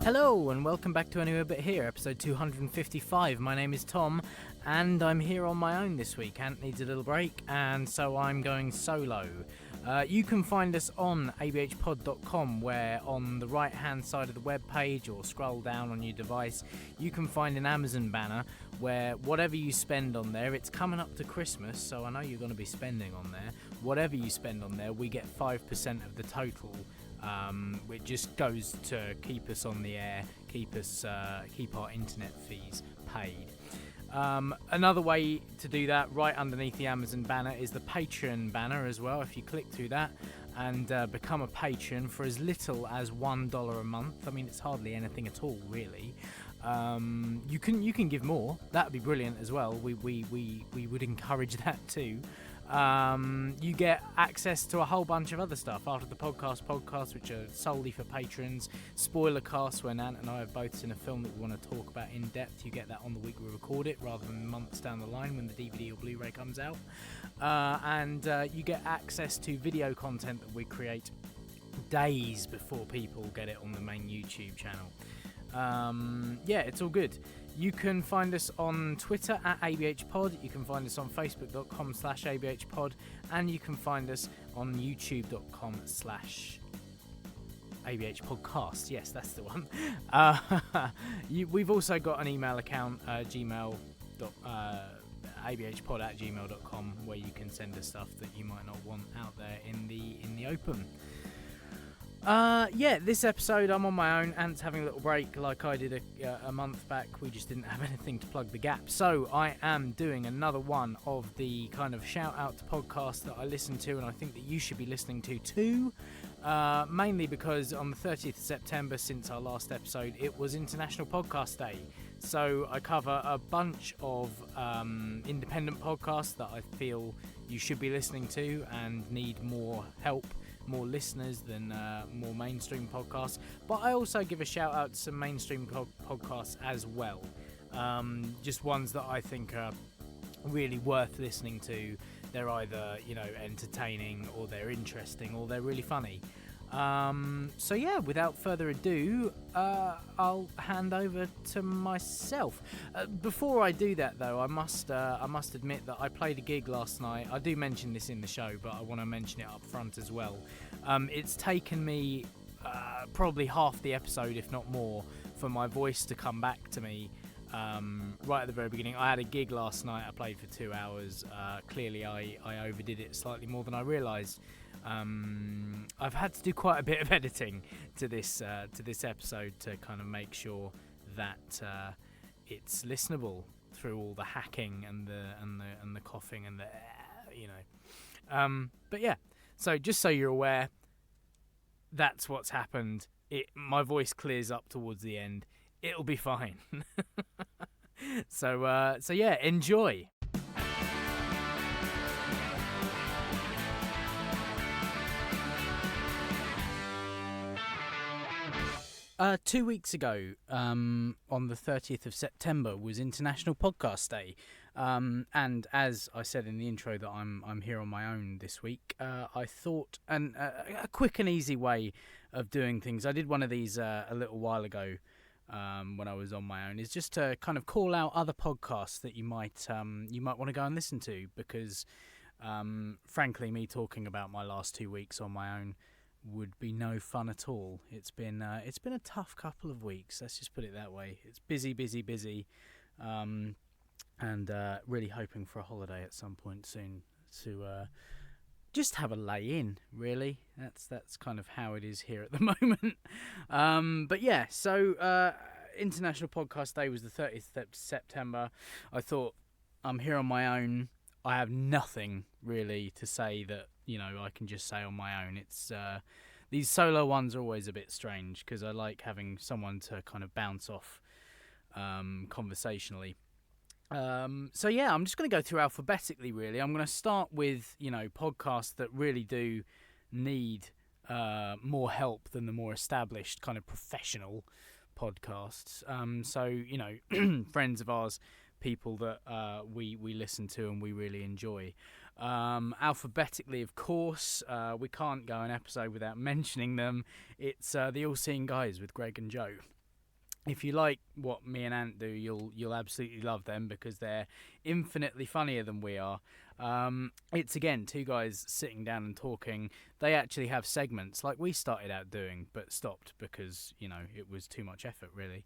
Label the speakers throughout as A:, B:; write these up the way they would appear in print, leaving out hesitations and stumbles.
A: Hello and welcome back to Anywhere But Here, episode 255. My name is Tom and I'm here on my own this week. Ant needs a little break and so I'm going solo. You can find us on abhpod.com, where on the right hand side of the web page or scroll down on your device you can find an Amazon banner where whatever you spend on there, it's coming up to Christmas, so I know you're going to be spending on there. Whatever you spend on there, we get 5% of the total. It just goes to keep us on the air, keep our internet fees paid. Another way to do that, right underneath the Amazon banner, is the Patreon banner as well. If you click through that and become a patron for as little as $1 a month, I mean it's hardly anything at all really. You can give more. That'd be brilliant as well. We would encourage that too. You get access to a whole bunch of other stuff after the podcasts, which are solely for patrons. Spoiler casts, when Ant and I have both seen a film that we want to talk about in depth. You get that on the week we record it, rather than months down the line when the DVD or Blu-ray comes out. And you get access to video content that we create days before people get it on the main YouTube channel. It's all good. You can find us on Twitter at ABH Pod. You can find us on Facebook.com/ABH Pod, and you can find us on YouTube.com/ABH Podcast. Yes, that's the one. We've also got an email account, abhpod@gmail.com, where you can send us stuff that you might not want out there in the open. This episode I'm on my own. Ant's having a little break like I did a month back. We just didn't have anything to plug the gap. So I am doing another one of the kind of shout out to podcasts that I listen to and I think that you should be listening to too. Mainly because on the 30th of September, since our last episode, it was International Podcast Day. So I cover a bunch of independent podcasts that I feel you should be listening to and need more help, more listeners than more mainstream podcasts. But I also give a shout out to some mainstream podcasts as well. Just ones that I think are really worth listening to. They're either, entertaining, or they're interesting, or they're really funny. Without further ado, I'll hand over to myself. Before I do that, though, I must admit that I played a gig last night. I do mention this in the show, but I want to mention it up front as well. It's taken me probably half the episode, if not more, for my voice to come back to me. Right at the very beginning, I had a gig last night. I played for 2 hours. Clearly, I overdid it slightly more than I realised. I've had to do quite a bit of editing to this episode to kind of make sure that it's listenable through all the hacking and the coughing and the But yeah, so just so you're aware, that's what's happened. My voice clears up towards the end. It'll be fine. So enjoy. 2 weeks ago, on the 30th of September, was International Podcast Day. And as I said in the intro that I'm here on my own this week, I thought a quick and easy way of doing things. I did one of these a little while ago when I was on my own, is just to kind of call out other podcasts that you might want to go and listen to, because frankly, me talking about my last 2 weeks on my own would be no fun at all. It's been a tough couple of weeks, let's just put it that way. It's busy, and really hoping for a holiday at some point soon to just have a lay-in, really. That's kind of how it is here at the moment. So International Podcast Day was the 30th of September. I thought, I'm here on my own. I have nothing really to say that I can just say on my own. It's these solo ones are always a bit strange because I like having someone to kind of bounce off conversationally. I'm just going to go through alphabetically, really. I'm going to start with podcasts that really do need more help than the more established kind of professional podcasts. Friends of ours, people that we listen to and we really enjoy. Alphabetically, of course, we can't go an episode without mentioning them. It's the All Seeing Guys with Greg and Joe. If you like what me and Ant do, you'll absolutely love them because they're infinitely funnier than we are. It's again two guys sitting down and talking. They actually have segments like we started out doing, but stopped because it was too much effort. Really,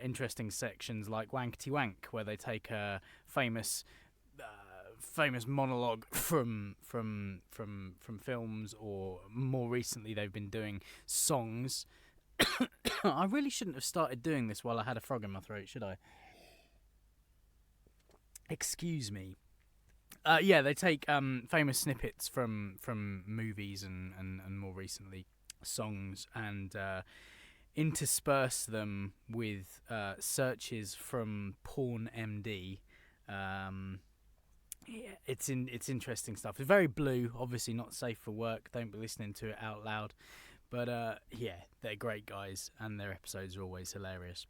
A: interesting sections like Wankety Wank, where they take a famous monologue from films, or more recently they've been doing songs. I really shouldn't have started doing this while I had a frog in my throat, should I? Excuse me. They take famous snippets from movies and more recently songs, and intersperse them with searches from Porn MD. It's interesting stuff. It's very blue, obviously not safe for work. Don't be listening to it out loud. But they're great guys, and their episodes are always hilarious.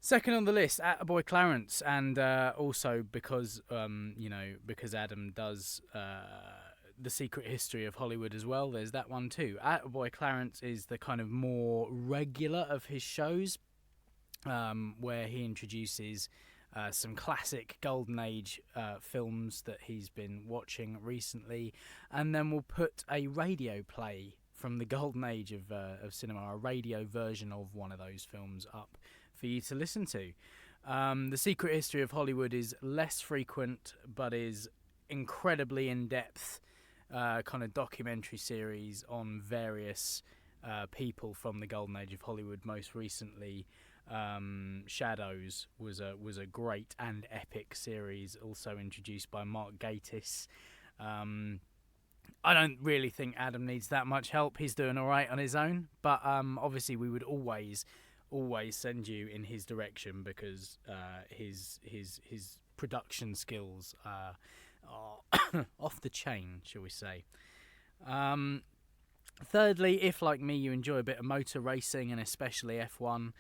A: Second on the list, Attaboy Clarence, and also because Adam does The Secret History of Hollywood as well. There's that one too. Attaboy Clarence is the kind of more regular of his shows, where he introduces some classic Golden Age films that he's been watching recently, and then we'll put a radio play from the Golden Age of cinema, a radio version of one of those films up for you to listen to. The Secret History of Hollywood is less frequent, but is incredibly in-depth kind of documentary series on various people from the Golden Age of Hollywood. Most recently, Shadows was a great and epic series, also introduced by Mark Gatiss. I don't really think Adam needs that much help. He's doing all right on his own, but obviously we would always send you in his direction because his production skills are off the chain, shall we say. Thirdly, if like me you enjoy a bit of motor racing and especially F1,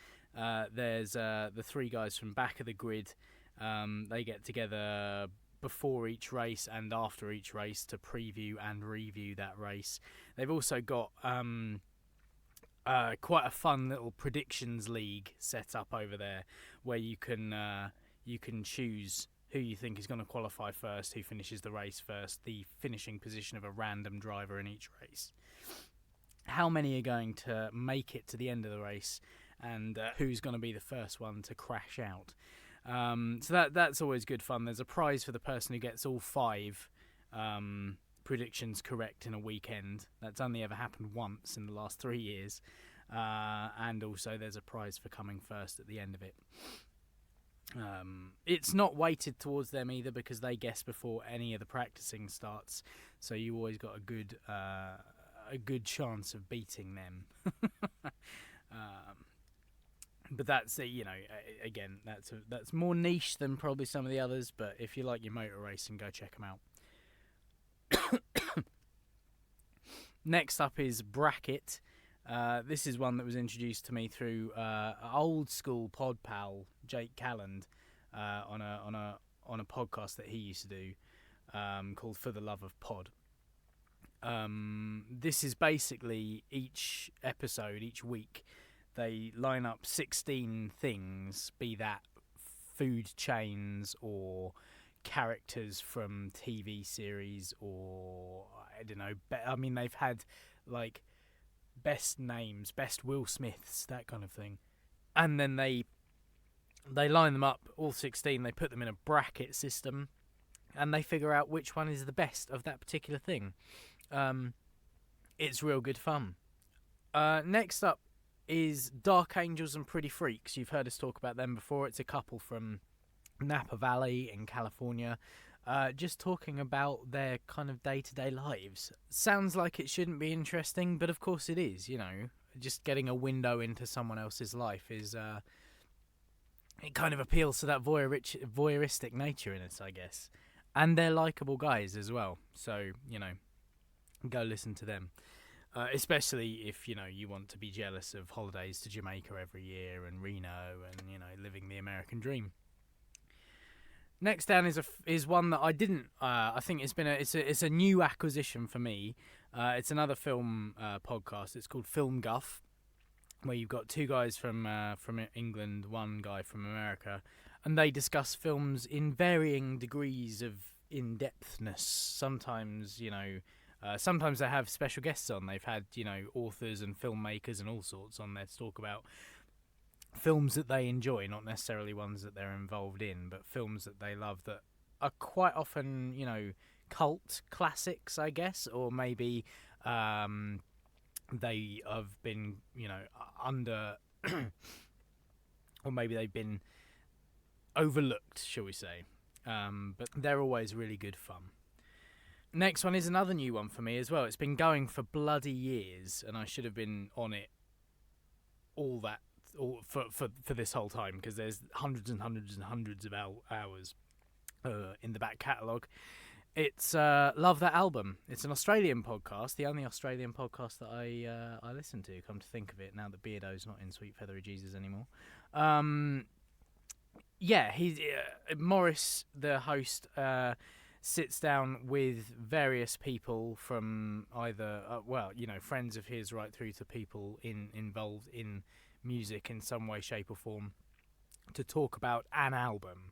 A: there's the three guys from Back of the Grid. They get together before each race and after each race to preview and review that race. They've also got quite a fun little predictions league set up over there, where you can choose who you think is going to qualify first, who finishes the race first, the finishing position of a random driver in each race, how many are going to make it to the end of the race, and who's going to be the first one to crash out. So that's always good fun. There's a prize for the person who gets all 5 predictions correct in a weekend. That's only ever happened once in the last 3 years. And also there's a prize for coming first at the end of it. It's not weighted towards them either because they guess before any of the practicing starts. So you always got a good chance of beating them. But that's again, that's more niche than probably some of the others. But if you like your motor racing, go check them out. Next up is Bracket. This is one that was introduced to me through old school pod pal Jake Calland on a podcast that he used to do called For the Love of Pod. This is basically each episode, each week, they line up 16 things, be that food chains or characters from TV series or, I don't know, they've had, like, best names, best Will Smiths, that kind of thing. And then they line them up, all 16, they put them in a bracket system, and they figure out which one is the best of that particular thing. It's real good fun. Next up is Dark Angels and Pretty Freaks. You've heard us talk about them before. It's a couple from Napa Valley in California, just talking about their kind of day-to-day lives. Sounds like it shouldn't be interesting, but of course it is, Just getting a window into someone else's life is... it kind of appeals to that voyeuristic nature in us, I guess. And they're likeable guys as well, so, go listen to them. Especially if, you want to be jealous of holidays to Jamaica every year and Reno and, living the American dream. Next down is one that I didn't. I think it's a new acquisition for me. It's another film podcast. It's called Film Guff. where you've got two guys from England, one guy from America, and they discuss films in varying degrees of in-depthness. Sometimes, sometimes they have special guests on. They've had, authors and filmmakers and all sorts on there to talk about films that they enjoy, not necessarily ones that they're involved in, but films that they love that are quite often, cult classics, I guess, or maybe they have been, under, or maybe they've been overlooked, shall we say. But they're always really good fun. Next one is another new one for me as well. It's been going for bloody years, and I should have been on it for this whole time, because there's hundreds and hundreds and hundreds of hours in the back catalogue. It's Love That Album. It's an Australian podcast, the only Australian podcast that I listen to, come to think of it, now that Beardo's not in Sweet Feathery Jesus anymore. Morris, the host, sits down with various people from either, friends of his right through to people involved in music in some way, shape or form, to talk about an album.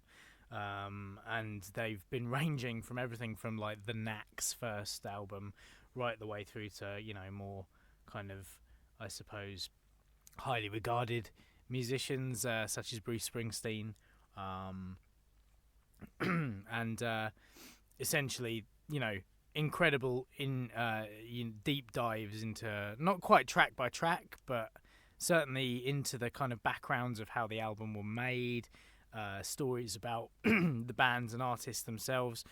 A: And they've been ranging from everything from like the Knack's first album right the way through to, more kind of, I suppose, highly regarded musicians such as Bruce Springsteen, and essentially, incredible deep dives into, not quite track by track, but certainly into the kind of backgrounds of how the album were made, stories about the bands and artists themselves.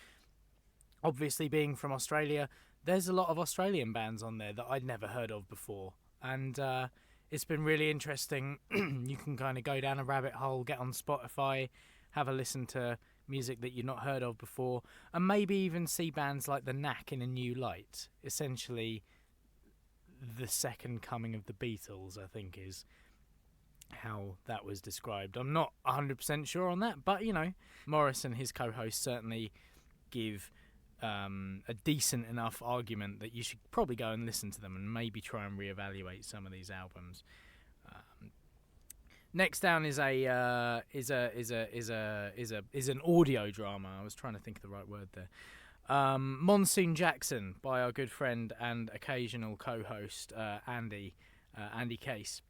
A: Obviously, being from Australia, there's a lot of Australian bands on there that I'd never heard of before, and it's been really interesting. You can kind of go down a rabbit hole, get on Spotify, have a listen to music that you've not heard of before, and maybe even see bands like the Knack in a new light. Essentially, the second coming of the Beatles, I think, is how that was described. I'm not 100% sure on that, but, Morris and his co-host certainly give a decent enough argument that you should probably go and listen to them and maybe try and reevaluate some of these albums. Next down is an audio drama. I was trying to think of the right word there. Monsoon Jackson, by our good friend and occasional co-host Andy Case.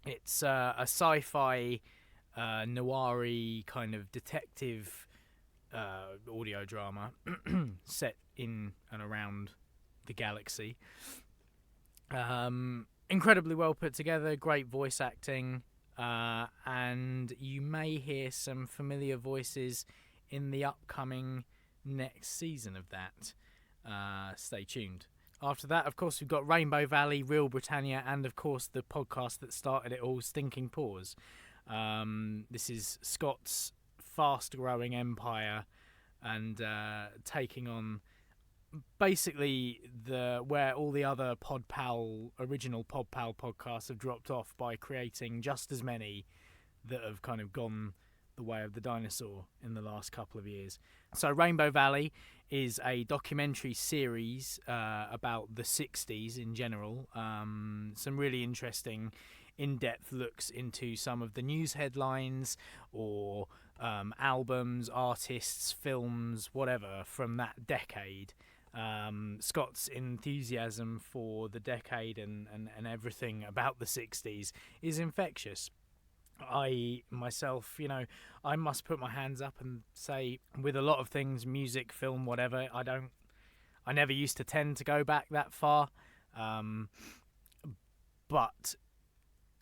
A: It's a sci-fi, noir-y kind of detective audio drama set in and around the galaxy. Incredibly well put together, great voice acting. And you may hear some familiar voices in the upcoming next season of that. Stay tuned. After that, of course, we've got Rainbow Valley, Real Britannia, and, of course, the podcast that started it all, Stinking Paws. This is Scott's fast-growing empire and taking on basically where all the other original PodPal podcasts have dropped off by creating just as many that have kind of gone the way of the dinosaur in the last couple of years. So Rainbow Valley is a documentary series about the 60s in general. Some really interesting in-depth looks into some of the news headlines or albums, artists, films, whatever from that decade. Scott's enthusiasm for the decade and everything about the 60s is infectious. I myself, I must put my hands up and say, with a lot of things, music, film, whatever, I never used to tend to go back that far. But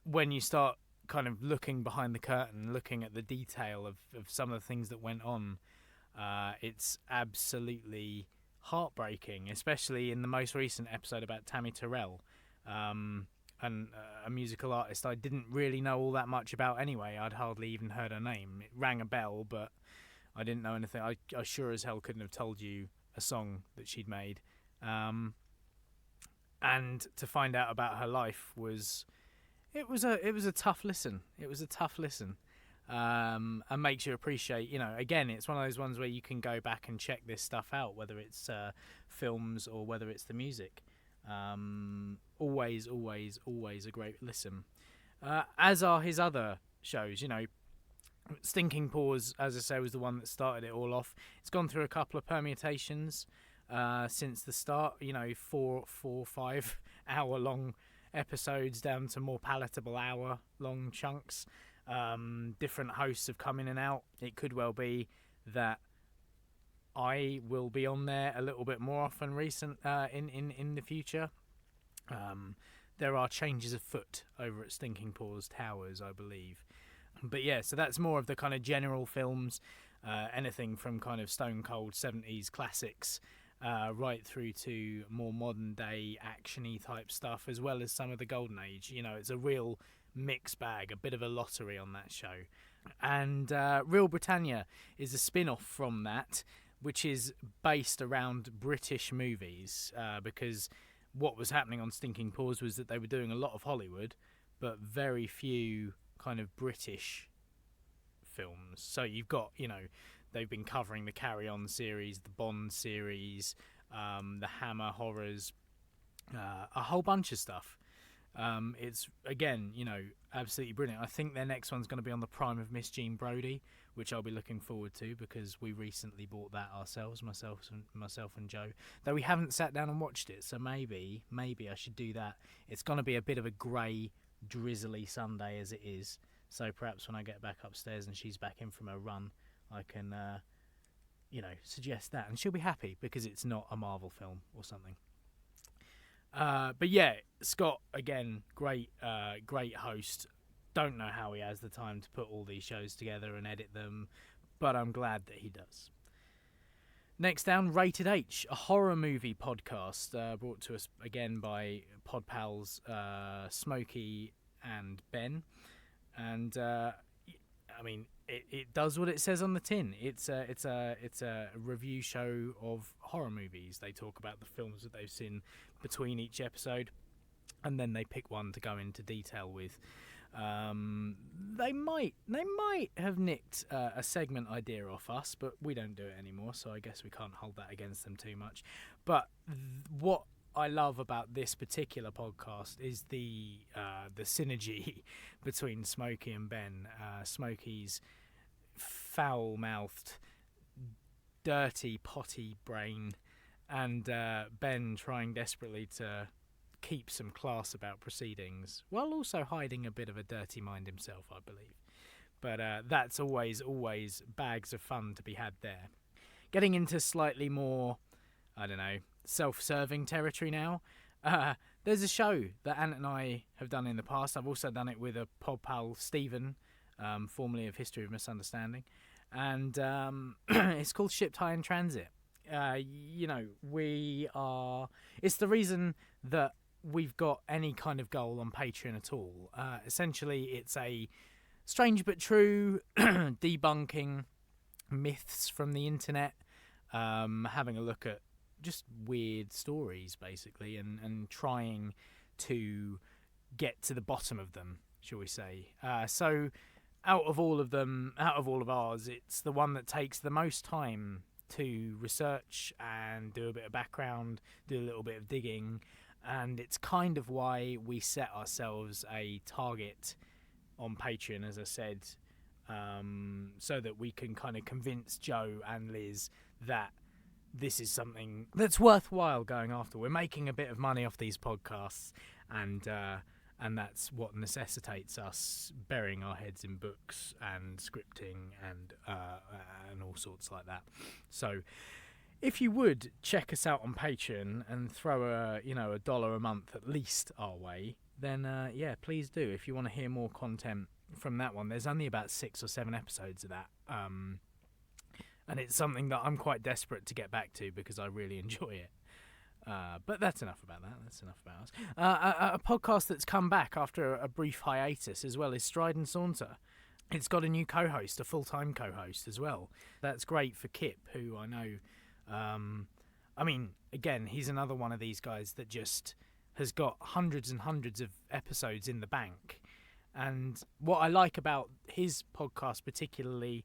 A: when you start kind of looking behind the curtain, looking at the detail of some of the things that went on, it's absolutely heartbreaking, especially in the most recent episode about Tammy Terrell, and a musical artist I didn't really know all that much about anyway. I'd hardly even heard her name. It rang a bell, but I didn't know anything. I sure as hell couldn't have told you a song that she'd made. And to find out about her life was a tough listen. It was a tough listen. And makes you appreciate, again, it's one of those ones where you can go back and check this stuff out, whether it's films or whether it's the music. Always a great listen. as are his other shows. Stinking Paws, as I say, was the one that started it all off. It's gone through a couple of permutations since the start. 4, 5 hour long episodes down to more palatable hour long chunks. Different hosts have come in and out. It could well be that I will be on there a little bit more often in the future. There are changes afoot over at Stinking Paws Towers, I believe. But yeah, so that's more of the kind of general films, anything from kind of stone cold 70s classics right through to more modern day actiony type stuff, as well as some of the golden age. It's a real mixed bag, a bit of a lottery on that show. And Real Britannia is a spin-off from that, which is based around British movies, because what was happening on Stinking Paws was that they were doing a lot of Hollywood, but very few kind of British films. So you've got, they've been covering the Carry On series, the Bond series, the Hammer horrors, a whole bunch of stuff. It's, again, absolutely brilliant. I think their next one's going to be on the Prime of Miss Jean Brodie, which I'll be looking forward to because we recently bought that ourselves, myself and Joe. Though we haven't sat down and watched it, so maybe I should do that. It's going to be a bit of a grey, drizzly Sunday as it is, so perhaps when I get back upstairs and she's back in from her run, I can, suggest that, and she'll be happy because it's not a Marvel film or something. But yeah, Scott, again, great host. Don't know how he has the time to put all these shows together and edit them, but I'm glad that he does. Next down, Rated H, a horror movie podcast brought to us again by pod pals Smokey and Ben. And it does what it says on the tin. It's a review show of horror movies. They talk about the films that they've seen between each episode, and then they pick one to go into detail with. They might have nicked a segment idea off us, but we don't do it anymore, so I guess we can't hold that against them too much. But what I love about this particular podcast is the synergy between Smokey and Ben. Smokey's foul-mouthed, dirty, potty brain, and Ben trying desperately to keep some class about proceedings, while also hiding a bit of a dirty mind himself, I believe. But that's always bags of fun to be had there. Getting into slightly more, self-serving territory now. There's a show that Ant and I have done in the past. I've also done it with a pod pal, Stephen, formerly of History of Misunderstanding. And it's called Shipped High in Transit. It's the reason that we've got any kind of goal on Patreon at all. Essentially, it's a strange but true debunking myths from the internet, having a look at just weird stories, basically, and trying to get to the bottom of them, shall we say. So out of all of ours, it's the one that takes the most time to research and do a bit of background, do a little bit of digging, and it's kind of why we set ourselves a target on Patreon, as I said, so that we can kind of convince Joe and Liz that this is something that's worthwhile going after. We're making a bit of money off these podcasts, and that's what necessitates us burying our heads in books and scripting and all sorts like that. So if you would check us out on Patreon and throw a $1 a month at least our way, then please do. If you want to hear more content from that one, there's only about 6 or 7 episodes of that, and it's something that I'm quite desperate to get back to because I really enjoy it. But that's enough about that. That's enough about us. A podcast that's come back after a brief hiatus as well is Stride and Saunter. It's got a new co-host, a full-time co-host as well. That's great for Kip, who I know... again, he's another one of these guys that just has got hundreds and hundreds of episodes in the bank. And what I like about his podcast particularly,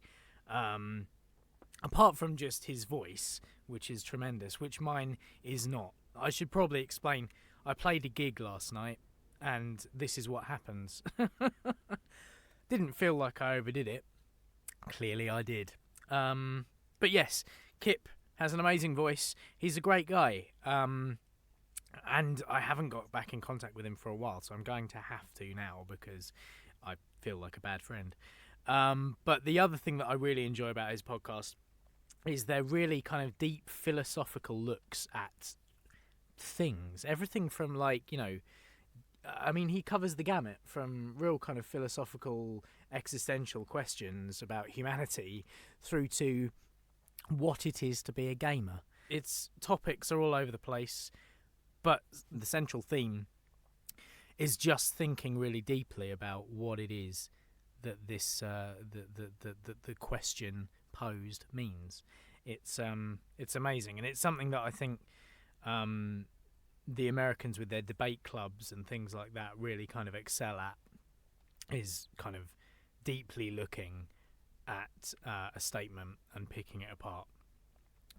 A: apart from just his voice, which is tremendous, which mine is not. I should probably explain. I played a gig last night, and this is what happens. Didn't feel like I overdid it. Clearly I did. But yes, Kip has an amazing voice. He's a great guy. And I haven't got back in contact with him for a while, so I'm going to have to now because I feel like a bad friend. But the other thing that I really enjoy about his podcast is they're really kind of deep philosophical looks at things. Everything from, like, you know, I mean, he covers the gamut from real kind of philosophical, existential questions about humanity through to what it is to be a gamer. Its topics are all over the place, but the central theme is just thinking really deeply about what it is that this the question posed means. It's amazing, and it's something that I think the Americans with their debate clubs and things like that really kind of excel at, is kind of deeply looking at a statement and picking it apart.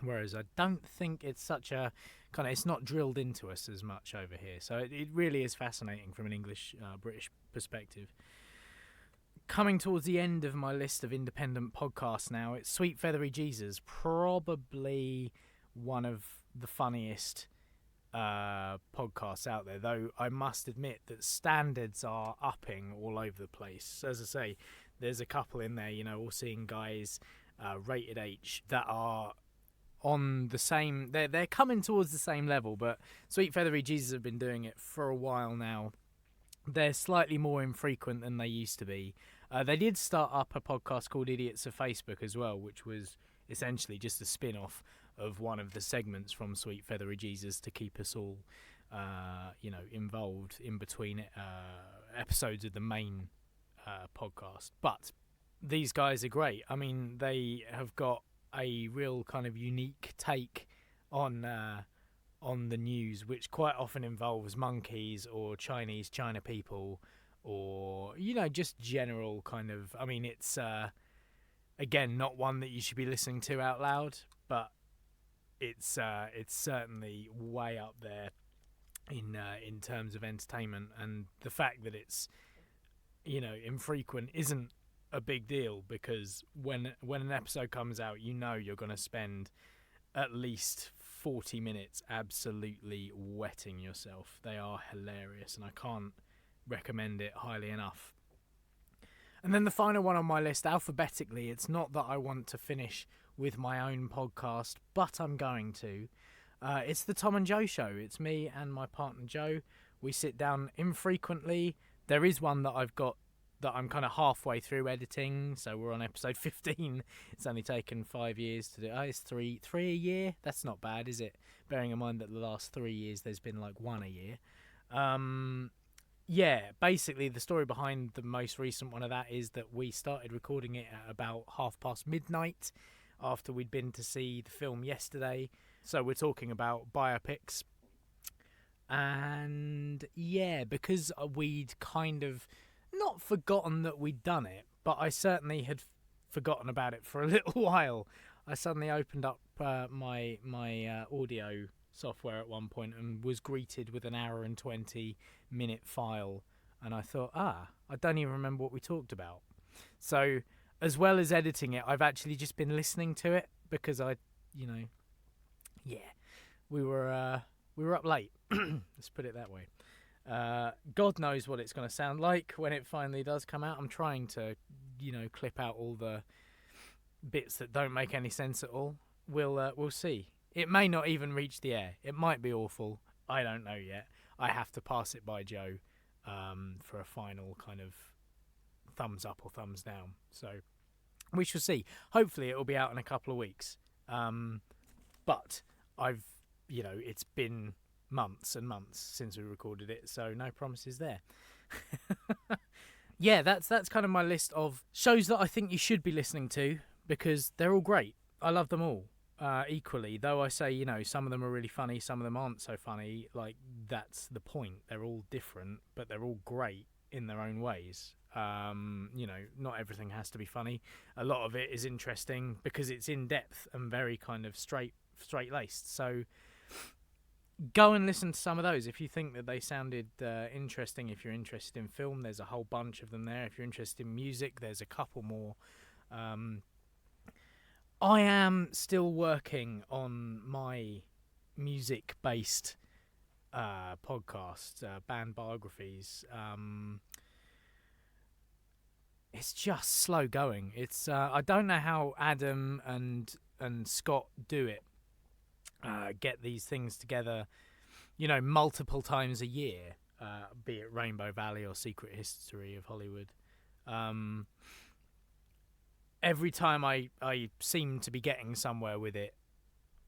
A: Whereas I don't think it's such a kind of, it's not drilled into us as much over here. So it really is fascinating from an English British perspective. Coming towards the end of my list of independent podcasts now, it's Sweet Feathery Jesus, probably one of the funniest podcasts out there, though I must admit that standards are upping all over the place. As I say, there's a couple in there, you know, All Seeing Guys, Rated H, that are on the same, they're coming towards the same level, but Sweet Feathery Jesus have been doing it for a while now. They're slightly more infrequent than they used to be. They did start up a podcast called Idiots of Facebook as well, which was essentially just a spin-off of one of the segments from Sweet Feathery Jesus to keep us all, involved in between episodes of the main podcast. But these guys are great. I mean, they have got a real kind of unique take on the news, which quite often involves monkeys or China people, or, you know, just general kind of, I mean, it's again not one that you should be listening to out loud, but it's certainly way up there in terms of entertainment, and the fact that it's, you know, infrequent isn't a big deal, because when an episode comes out, you know you're going to spend at least 40 minutes absolutely wetting yourself. They are hilarious, and I can't recommend it highly enough. And then the final one on my list, alphabetically, it's not that I want to finish with my own podcast, but I'm going to. It's the Tom and Joe Show. It's me and my partner Joe. We sit down infrequently. There is one that I've got that I'm kind of halfway through editing, so we're on episode 15. It's only taken 5 years to do. Oh, it's three a year. That's not bad, is it? Bearing in mind that the last 3 years there's been like one a year. Yeah, basically the story behind the most recent one of that is that we started recording it at about midnight after we'd been to see the film yesterday. So we're talking about biopics. And yeah, because we'd kind of not forgotten that we'd done it, but I certainly had forgotten about it for a little while. I suddenly opened up my audio software at one point and was greeted with an hour and 20-minute file, and I thought, I don't even remember what we talked about. So as well as editing it, I've actually just been listening to it, because we were up late. Let's put it that way. God knows what it's going to sound like when it finally does come out. I'm trying to, clip out all the bits that don't make any sense at all. We'll see. It may not even reach the air. It might be awful. I don't know yet. I have to pass it by Joe for a final kind of thumbs up or thumbs down. So we shall see. Hopefully it will be out in a couple of weeks. But it's been months and months since we recorded it, so no promises there. Yeah, that's kind of my list of shows that I think you should be listening to, because they're all great. I love them all equally, though I say, some of them are really funny, some of them aren't so funny. Like, that's the point. They're all different, but they're all great in their own ways. Not everything has to be funny. A lot of it is interesting because it's in depth and very kind of straight-laced. So go and listen to some of those if you think that they sounded interesting. If you're interested in film, there's a whole bunch of them there. If you're interested in music, there's a couple more. I am still working on my music-based podcast, band biographies. It's just slow going. It's I don't know how Adam and Scott do it. Get these things together, multiple times a year, be it Rainbow Valley or Secret History of Hollywood. Every time I seem to be getting somewhere with it,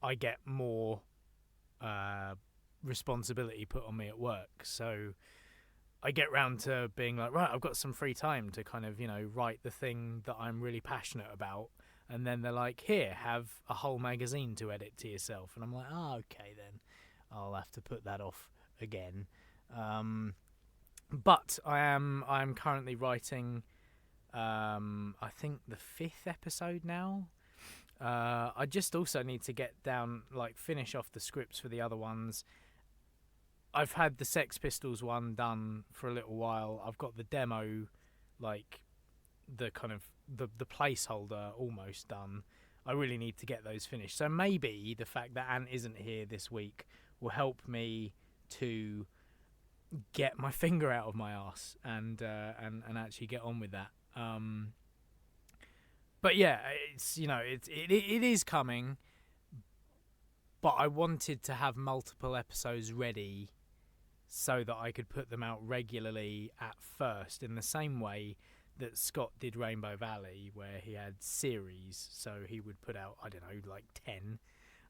A: I get more responsibility put on me at work. So I get round to being like, right, I've got some free time to kind of, write the thing that I'm really passionate about. And then they're like, here, have a whole magazine to edit to yourself. And I'm like, okay, then I'll have to put that off again. But I'm currently writing, I think the 5th episode now. I just also need to get down, finish off the scripts for the other ones. I've had the Sex Pistols one done for a little while. I've got the demo, the kind of the placeholder almost done. I really need to get those finished. So maybe the fact that Ant isn't here this week will help me to get my finger out of my arse and actually get on with that. But yeah, it's it is coming. But I wanted to have multiple episodes ready so that I could put them out regularly at first, in the same way that Scott did Rainbow Valley, where he had series. So he would put out, 10,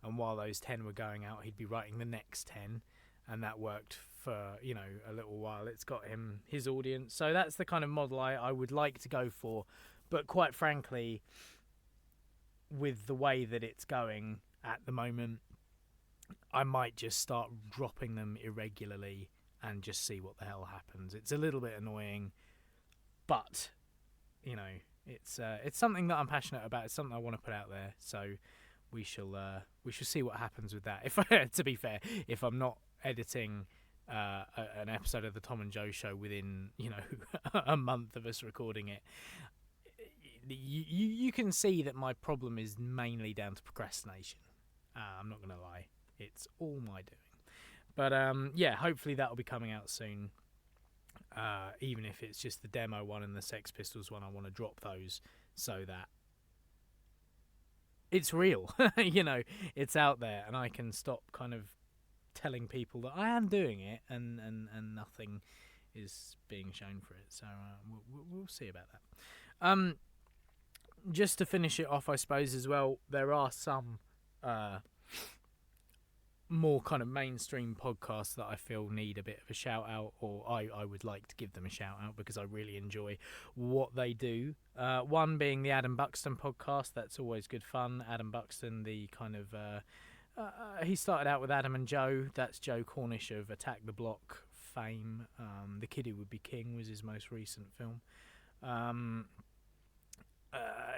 A: and while those 10 were going out, he'd be writing the next 10, and that worked for, a little while. It's got him his audience. So that's the kind of model I would like to go for. But quite frankly, with the way that it's going at the moment, I might just start dropping them irregularly and just see what the hell happens. It's a little bit annoying, but it's something that I'm passionate about. It's something I want to put out there. So we shall see what happens with that. If to be fair, if I'm not editing an episode of the Tom and Joe show within a month of us recording it, you can see that my problem is mainly down to procrastination. I'm not gonna lie. It's all my doing. But hopefully that'll be coming out soon. Even if it's just the demo one and the Sex Pistols one, I want to drop those so that it's real. It's out there, and I can stop kind of telling people that I am doing it and nothing is being shown for it. So we'll see about that. Just to finish it off, I suppose, as well, there are some more kind of mainstream podcasts that I feel need a bit of a shout out, or I would like to give them a shout out because I really enjoy what they do. One being the Adam Buxton podcast. That's always good fun. Adam Buxton, the kind of he started out with Adam and Joe. That's Joe Cornish of Attack the Block fame. The Kid Who Would Be King was his most recent film.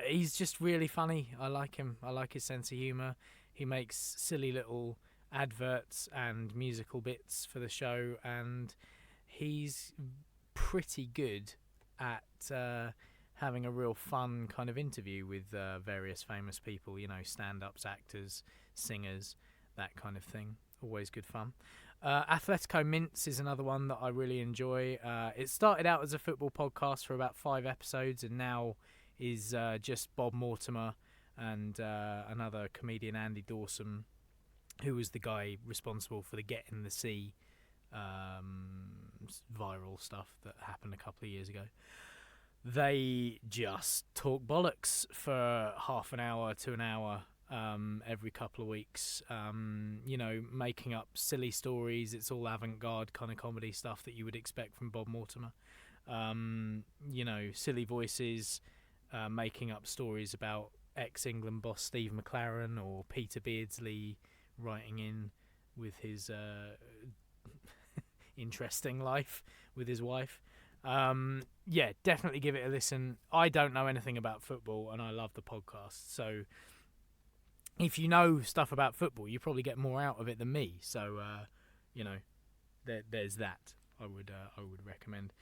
A: He's just really funny. I like him. I like his sense of humour. He makes silly little adverts and musical bits for the show, and he's pretty good at having a real fun kind of interview with various famous people, stand-ups, actors, singers, that kind of thing. Always good fun. Atletico Mints is another one that I really enjoy. It started out as a football podcast for about 5 episodes, and now is just Bob Mortimer and another comedian, Andy Dawson, who was the guy responsible for the Get in the Sea viral stuff that happened a couple of years ago. They just talk bollocks for half an hour to an hour every couple of weeks, making up silly stories. It's all avant-garde kind of comedy stuff that you would expect from Bob Mortimer. Silly voices, making up stories about ex-England boss Steve McLaren or Peter Beardsley writing in with his interesting life with his wife. Definitely give it a listen. I don't know anything about football, and I love the podcast, so if you know stuff about football, you probably get more out of it than me. So, there's that. I would recommend.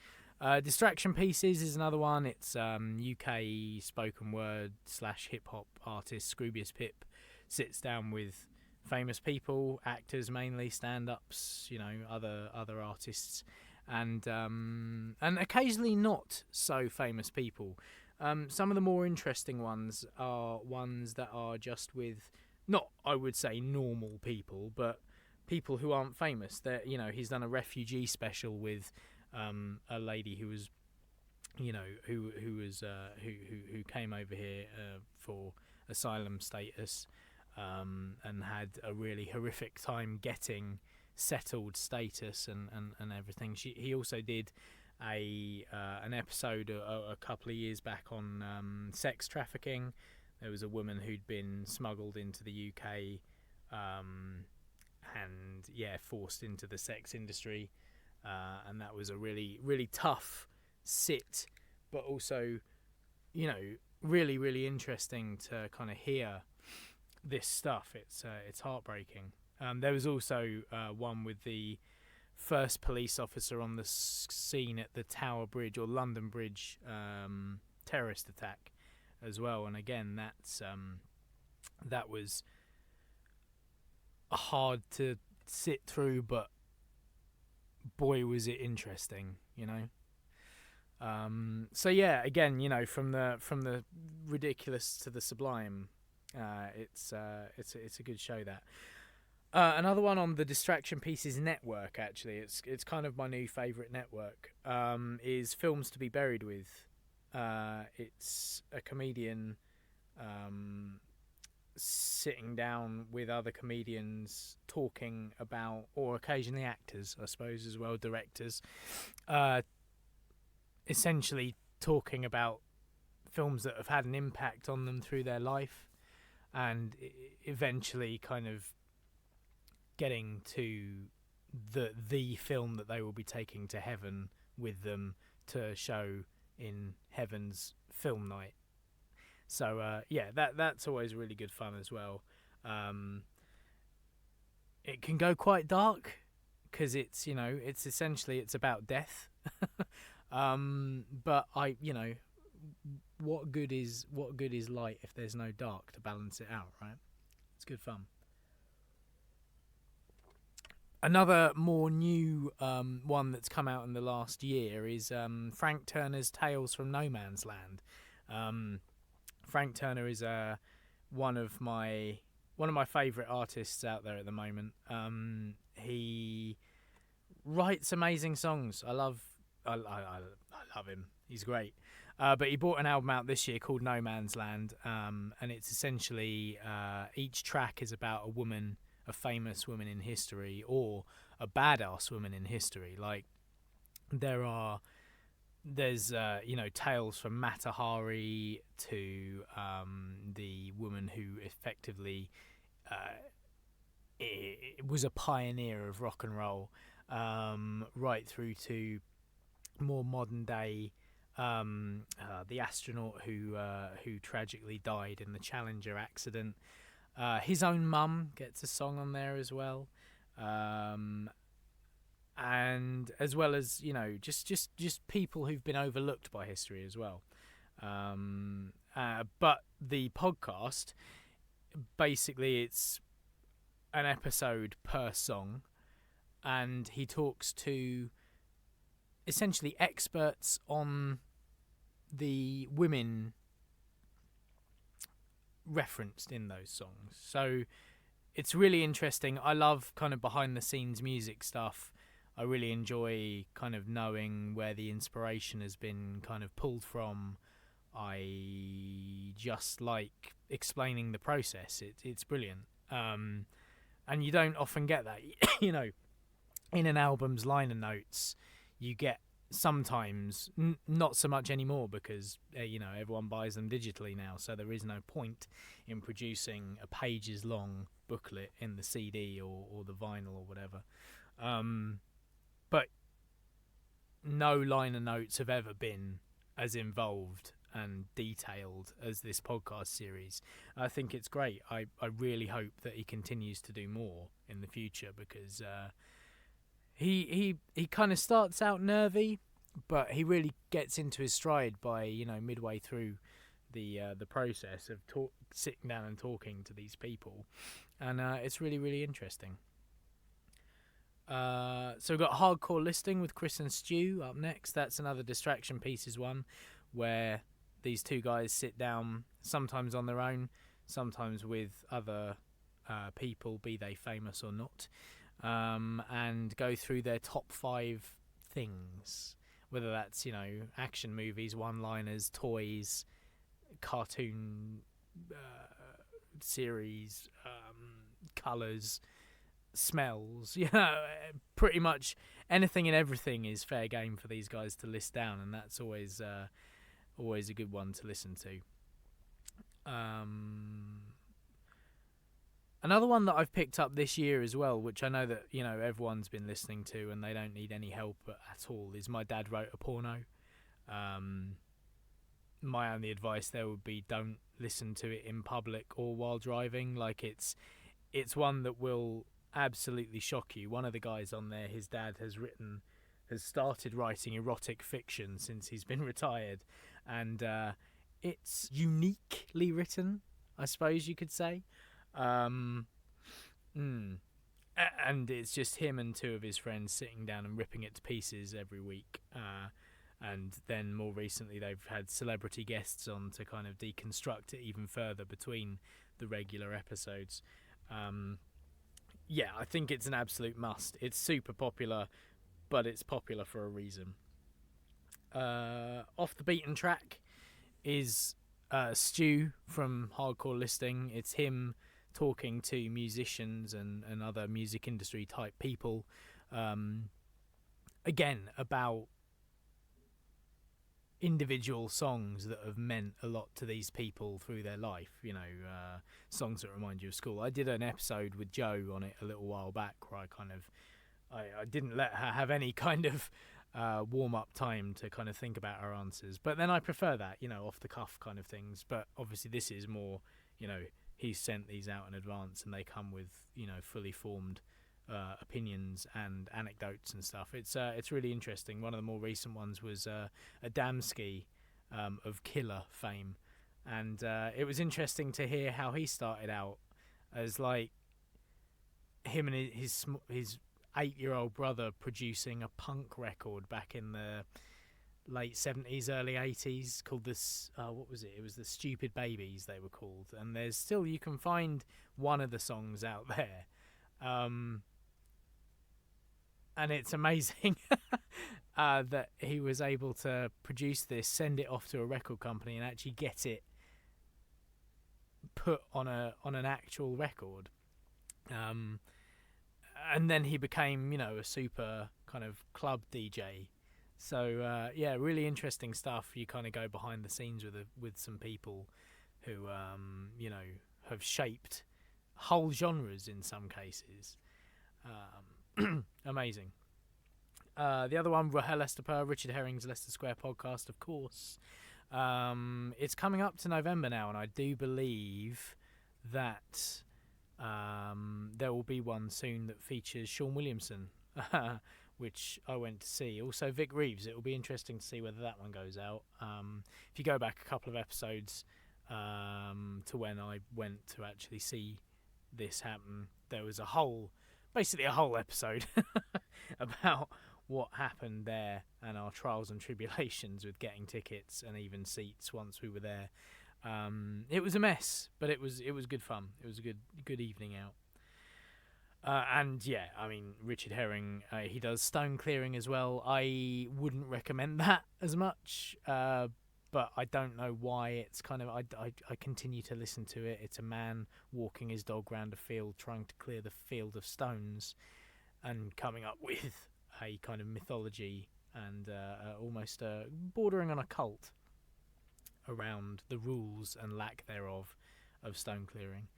A: Distraction Pieces is another one. It's UK spoken word / hip hop artist Scroobius Pip sits down with famous people, actors mainly, stand-ups, other artists, and occasionally not so famous people. Some of the more interesting ones are ones that are just with, not, I would say, normal people, but people who aren't famous. That he's done a refugee special with a lady who was, who came over here for asylum status, and had a really horrific time getting settled status and everything. He also did an episode a couple of years back on sex trafficking. There was a woman who'd been smuggled into the UK, and forced into the sex industry, and that was a really, really tough sit, but also really, really interesting to kind of hear this stuff. It's heartbreaking. There was also one with the first police officer on the scene at the Tower Bridge or London Bridge terrorist attack as well, and again that was hard to sit through, but boy was it interesting. So yeah, again, from the ridiculous to the sublime, it's a good show. That another one on the Distraction Pieces network, actually, it's kind of my new favourite network, is Films to be Buried With. It's a comedian sitting down with other comedians talking about, or occasionally actors, I suppose, as well, directors, essentially talking about films that have had an impact on them through their life, and eventually kind of getting to the film that they will be taking to heaven with them to show in heaven's film night. So that's always really good fun as well. It can go quite dark because it's essentially it's about death. But what good is light if there's no dark to balance it out, right? It's good fun. Another more new one that's come out in the last year is Frank Turner's Tales from No Man's Land. Frank Turner is one of my favourite artists out there at the moment. He writes amazing songs. I love him. He's great. But he brought an album out this year called No Man's Land, and it's essentially each track is about a woman, a famous woman in history, or a badass woman in history. Like there's tales from Mata Hari to the woman who effectively was a pioneer of rock and roll, right through to more modern day, the astronaut who tragically died in the Challenger accident. His own mum gets a song on there as well, and as well as just people who've been overlooked by history as well. But the podcast, basically, it's an episode per song, and he talks to essentially experts on the women referenced in those songs. So it's really interesting. I love kind of behind the scenes music stuff. I really enjoy kind of knowing where the inspiration has been kind of pulled from. I just like explaining the process. It's brilliant. And you don't often get that. In an album's liner notes, you get sometimes, not so much anymore because, everyone buys them digitally now. So there is no point in producing a pages long booklet in the CD or the vinyl or whatever. But no liner notes have ever been as involved and detailed as this podcast series. I think it's great. I really hope that he continues to do more in the future, because he kind of starts out nervy, but he really gets into his stride by midway through the process of sitting down and talking to these people, and it's really, really interesting. So we've got Hardcore Listing with Chris and Stu up next. That's another Distraction Pieces one, where these two guys sit down, sometimes on their own, sometimes with other people, be they famous or not, and go through their top 5 things, whether that's action movies, one-liners, toys, cartoon series, colours, smells, pretty much anything and everything is fair game for these guys to list down, and that's always a good one to listen to. Another one that I've picked up this year as well, which I know that everyone's been listening to and they don't need any help at all, is My Dad Wrote a Porno. My only advice there would be, don't listen to it in public or while driving. Like, it's one that will absolutely shock you. One of the guys on there, his dad has started writing erotic fiction since he's been retired, and it's uniquely written, I suppose you could say. And it's just him and 2 of his friends sitting down and ripping it to pieces every week. And then more recently they've had celebrity guests on to kind of deconstruct it even further between the regular episodes. I think it's an absolute must. It's super popular, but it's popular for a reason. Off the Beaten Track is Stu from Hardcore Listing. It's him talking to musicians and other music industry type people, again, about individual songs that have meant a lot to these people through their life, songs that remind you of school. I did an episode with Jo on it a little while back where I didn't let her have any kind of warm-up time to kind of think about her answers, but then I prefer that, off the cuff kind of things. But obviously this is more, he's sent these out in advance and they come with fully formed opinions and anecdotes and stuff. It's really interesting. One of the more recent ones was Adamski of Killer fame, and it was interesting to hear how he started out as like him and his 8-year-old brother producing a punk record back in the late 70s, early 80s called this, what was it? It was the Stupid Babies they were called, and there's still, you can find one of the songs out there. And it's amazing that he was able to produce this, send it off to a record company, and actually get it put on an actual record. And then he became, a super kind of club DJ. So really interesting stuff. You kind of go behind the scenes with some people who have shaped whole genres in some cases. Amazing. The other one, Leicester Per, Richard Herring's Leicester Square podcast, of course. It's coming up to November now, and I do believe that there will be one soon that features Sean Williamson, which I went to see. Also Vic Reeves. It will be interesting to see whether that one goes out. If you go back a couple of episodes to when I went to actually see this happen, there was basically a whole episode about what happened there and our trials and tribulations with getting tickets and even seats once we were there. It was a mess, but it was good fun. It was a good evening out. Richard Herring, he does stone clearing as well. I wouldn't recommend that as much, but I don't know why. It's kind of, I continue to listen to it. It's a man walking his dog round a field, trying to clear the field of stones, and coming up with a kind of mythology and almost bordering on a cult around the rules and lack thereof of stone clearing.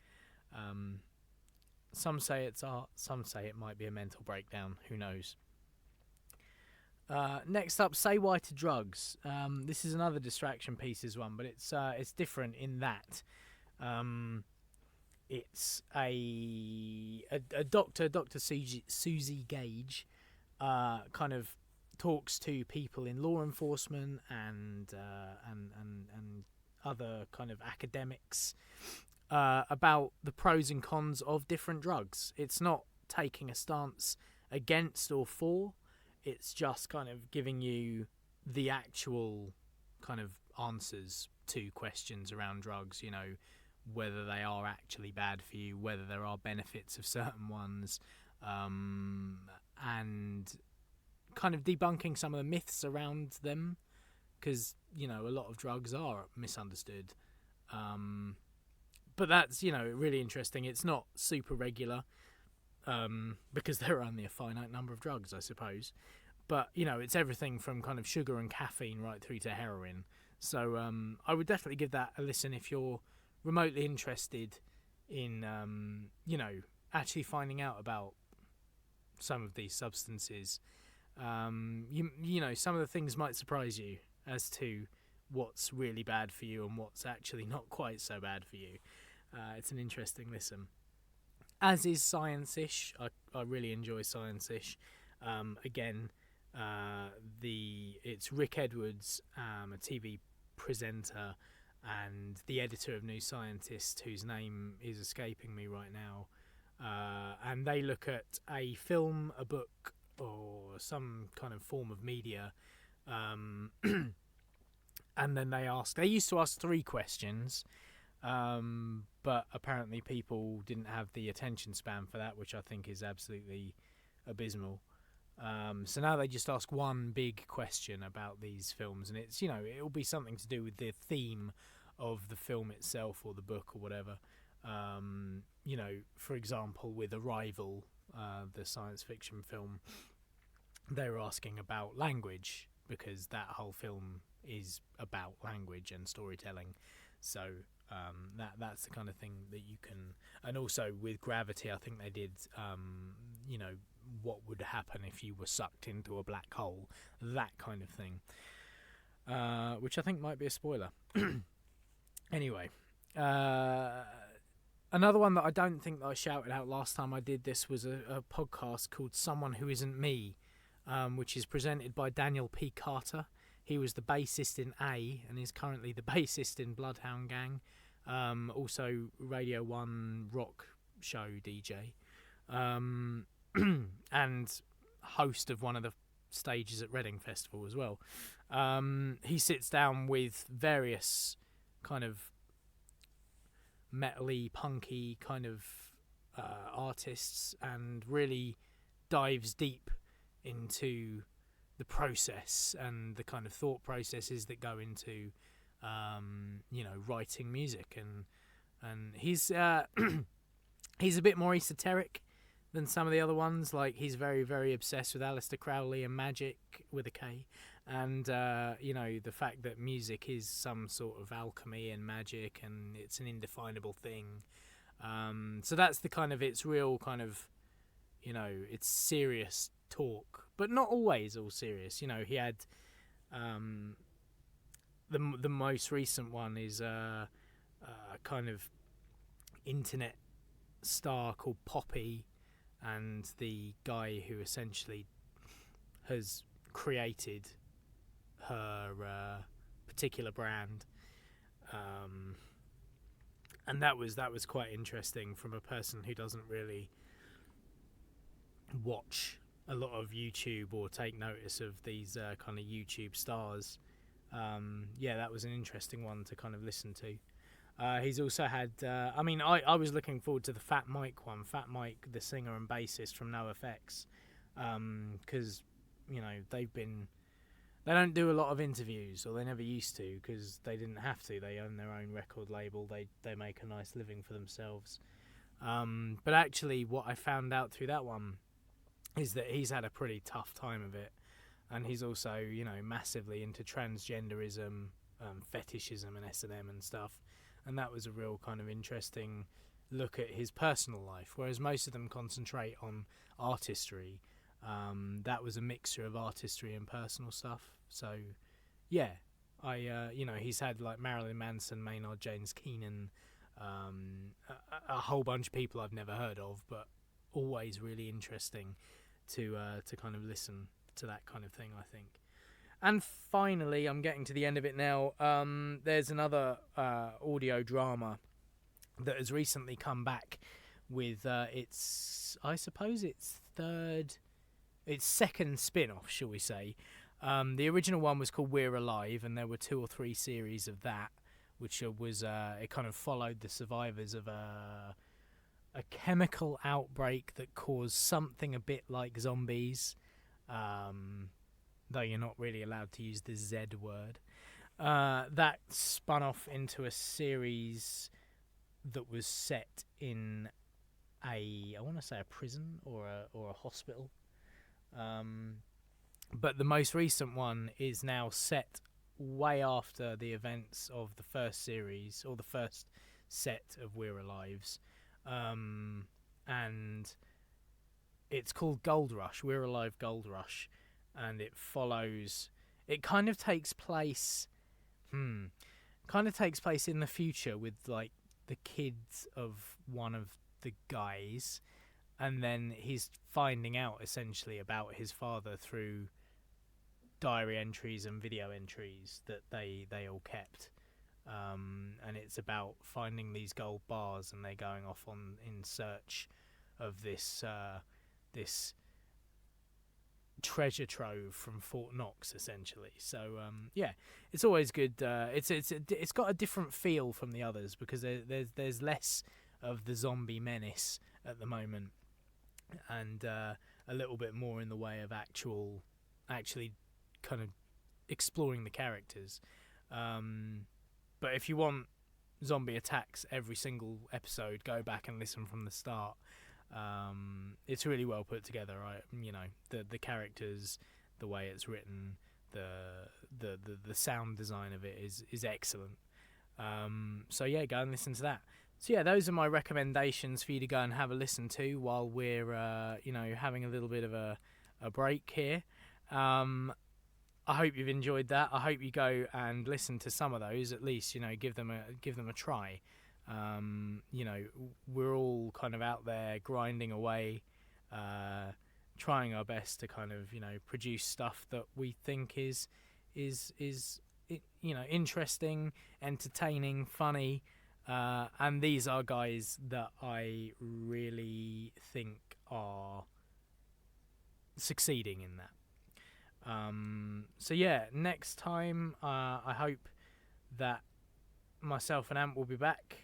A: Some say it's art, some say it might be a mental breakdown, who knows. Next up, say why to drugs. This is another distraction pieces one, but it's different in that it's a doctor, Dr. Susie Gage, kind of talks to people in law enforcement and other kind of academics about the pros and cons of different drugs. It's not taking a stance against or for. It's just kind of giving you the actual kind of answers to questions around drugs, you know, whether they are actually bad for you, whether there are benefits of certain ones, and kind of debunking some of the myths around them, because, you know, a lot of drugs are misunderstood. But that's, you know, really interesting. It's not super regular, because there are only a finite number of drugs, I suppose. But, you know, it's everything from kind of sugar and caffeine right through to heroin. So I would definitely give that a listen if you're remotely interested in, you know, actually finding out about some of these substances. You know, some of the things might surprise you as to what's really bad for you and what's actually not quite so bad for you. It's an interesting listen. As is Science-ish. I really enjoy Science-ish. Again, it's Rick Edwards, a TV presenter and the editor of New Scientist, whose name is escaping me right now. And they look at a film, a book, or some kind of form of media, and then they used to ask 3 questions, but apparently people didn't have the attention span for that, which I think is absolutely abysmal. So now they just ask one big question about these films, and it's, you know, it'll be something to do with the theme of the film itself or the book or whatever. You know, for example, with Arrival, the science fiction film, they were asking about language, because that whole film is about language and storytelling. So that's the kind of thing that you can. And also with Gravity, I think they did, you know, what would happen if you were sucked into a black hole, that kind of thing, which I think might be a spoiler. Anyway, another one that I don't think that I shouted out last time I did this was a podcast called Someone Who Isn't Me, which is presented by Daniel P. Carter. He was the bassist in A and is currently the bassist in Bloodhound Gang, also Radio 1 rock show DJ, and host of one of the stages at Reading Festival as well. He sits down with various kind of metal-y, punky kind of artists and really dives deep into the process and the kind of thought processes that go into, you know, writing music. And he's he's a bit more esoteric than some of the other ones. Like, he's very, very obsessed with Aleister Crowley and magic with a K, and you know, the fact that music is some sort of alchemy and magic, and it's an indefinable thing. So that's the kind of, it's real kind of, you know, it's serious talk, but not always all serious. You know, he had the most recent one is a kind of internet star called Poppy, and the guy who essentially has created her particular brand, and that was quite interesting from a person who doesn't really watch a lot of YouTube or take notice of these kind of YouTube stars. Yeah, that was an interesting one to kind of listen to. He's also had, I mean, I was looking forward to the Fat Mike one, Fat Mike, the singer and bassist from NoFX, because, you know, they don't do a lot of interviews, or they never used to, because they didn't have to. They own their own record label. They make a nice living for themselves. But actually, what I found out through that one is that he's had a pretty tough time of it, and he's also, you know, massively into transgenderism, fetishism and S&M and stuff. And that was a real kind of interesting look at his personal life, whereas most of them concentrate on artistry. That was a mixture of artistry and personal stuff. So, yeah, he's had like Marilyn Manson, Maynard James Keenan, a whole bunch of people I've never heard of, but always really interesting to kind of listen to that kind of thing, I think. And finally, I'm getting to the end of it now. There's another audio drama that has recently come back with its second spin-off, shall we say. The original one was called We're Alive, and there were 2 or 3 series of that, which was it kind of followed the survivors of a chemical outbreak that caused something a bit like zombies, though you're not really allowed to use the Z word. That spun off into a series that was set in I want to say a prison or a hospital. But the most recent one is now set way after the events of the first series, or the first set of We're Alives. And it's called Gold Rush, We're Alive Gold Rush. And it kind of takes place in the future with like the kids of one of the guys, and then he's finding out essentially about his father through diary entries and video entries that they all kept, and it's about finding these gold bars, and they're going off in search of this treasure trove from Fort Knox, essentially. So it's always good. It's got a different feel from the others because there's less of the zombie menace at the moment, and a little bit more in the way of actually kind of exploring the characters. But if you want zombie attacks every single episode, go back and listen from the start. It's really well put together, right? You know, the characters, the way it's written, the sound design of it is excellent. So yeah, go and listen to that. So yeah, those are my recommendations for you to go and have a listen to while we're having a little bit of a break here. I hope you've enjoyed that. I hope you go and listen to some of those, at least, give them a try. We're all kind of out there grinding away, trying our best to kind of, produce stuff that we think is interesting, entertaining, funny, and these are guys that I really think are succeeding in that. So yeah, next time I hope that myself and Ant will be back.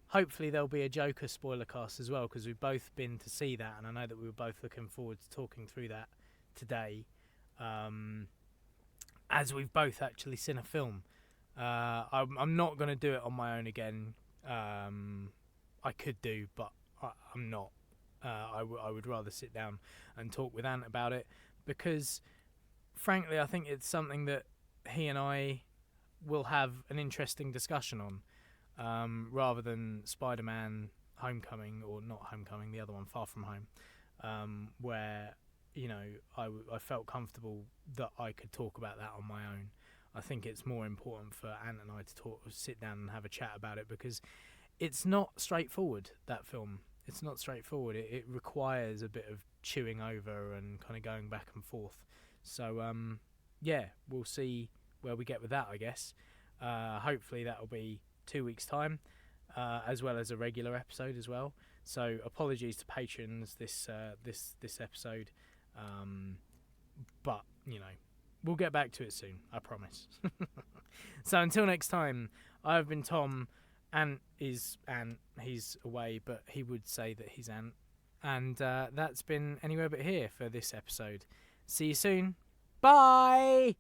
A: Hopefully there'll be a Joker spoiler cast as well, because we've both been to see that, and I know that we were both looking forward to talking through that today, as we've both actually seen a film. I'm not going to do it on my own again. I could do, but I'm not. I would rather sit down and talk with Ant about it, because frankly I think it's something that he and I will have an interesting discussion on, rather than Spider-Man Homecoming, or not Homecoming, the other one, Far From Home, where I felt comfortable that I could talk about that on my own. I think it's more important for Ant and I to sit down and have a chat about it, because it's not straightforward, that film. It's not straightforward. It requires a bit of chewing over and kind of going back and forth. So, yeah, we'll see where we get with that, I guess. Hopefully that'll be 2 weeks' time, as well as a regular episode as well. So apologies to patrons this episode, but we'll get back to it soon, I promise. So until next time, I've been Tom. Ant is Ant. He's away, but he would say that he's Ant. And that's been Anywhere But Here for this episode. See you soon. Bye!